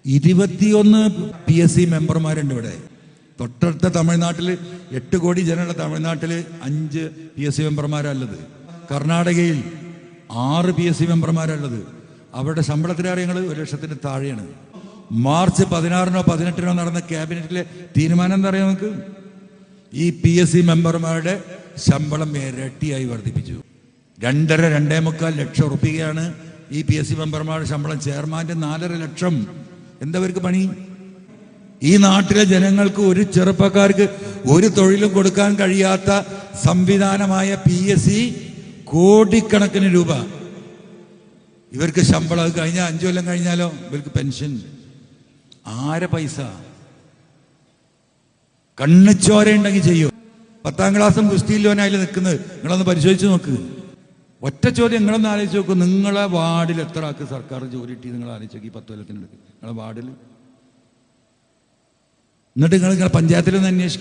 21 PSC മെമ്പർമാരുണ്ട് ഇവിടെ. തൊട്ടടുത്ത തമിഴ്നാട്ടിൽ 8 കോടി ജനങ്ങളുടെ തമിഴ്നാട്ടിൽ 5 PSC മെമ്പർമാരല്ലത്. കർണാടകയിൽ 6 PSC മെമ്പർമാരുള്ളത്. അവരുടെ ശമ്പളത്തിലേറെ ഞങ്ങൾ 1 ലക്ഷത്തിന് താഴെയാണ്. മാർച്ച് 16-നോ 18-നോ നടന്ന ക്യാബിനറ്റിലെ തീരുമാനം എന്താ അറിയാം നമുക്ക്? ഈ PSC മെമ്പർമാരുടെ ശമ്പളം ഇരട്ടിയായി വർദ്ധിപ്പിച്ചു. 2.5-2.25 ലക്ഷം റുപ്യയാണ് ഈ PSC മെമ്പർമാരുടെ ശമ്പളം. ചെയർമാൻ്റെ 4.5 ലക്ഷം. എന്താ അവർക്ക് പണി? ഈ നാട്ടിലെ ജനങ്ങൾക്ക്, ഒരു ചെറുപ്പക്കാർക്ക് ഒരു തൊഴിലും കൊടുക്കാൻ കഴിയാത്ത സംവിധാനമായ PSC കോടിക്കണക്കിന് രൂപ ഇവർക്ക് ശമ്പളം. അത് കഴിഞ്ഞാൽ 5 കൊല്ലം കഴിഞ്ഞാലോ ഇവർക്ക് പെൻഷൻ. ആരെ പൈസ? കണ്ണിച്ചോരയുണ്ടെങ്കിൽ ചെയ്യൂ. 10ാം ക്ലാസ്സും ഗുസ്തിയില്ലോനായാലും നിൽക്കുന്നത് നിങ്ങളൊന്ന് പരിശോധിച്ച് നോക്ക്. ഒറ്റ ചോദ്യം നിങ്ങളൊന്ന് ആലോചിച്ച് നോക്കൂ. നിങ്ങളെ വാർഡിൽ എത്ര ആൾക്ക് സർക്കാർ ജോലി കിട്ടി? നിങ്ങൾ ആലോചിച്ച് നോക്കി. 10 കൊല്ലത്തിനെടുക്ക് നിങ്ങളെ വാർഡിൽ. എന്നിട്ട് നിങ്ങൾ പഞ്ചായത്തിലൊന്ന് അന്വേഷിക്കുക.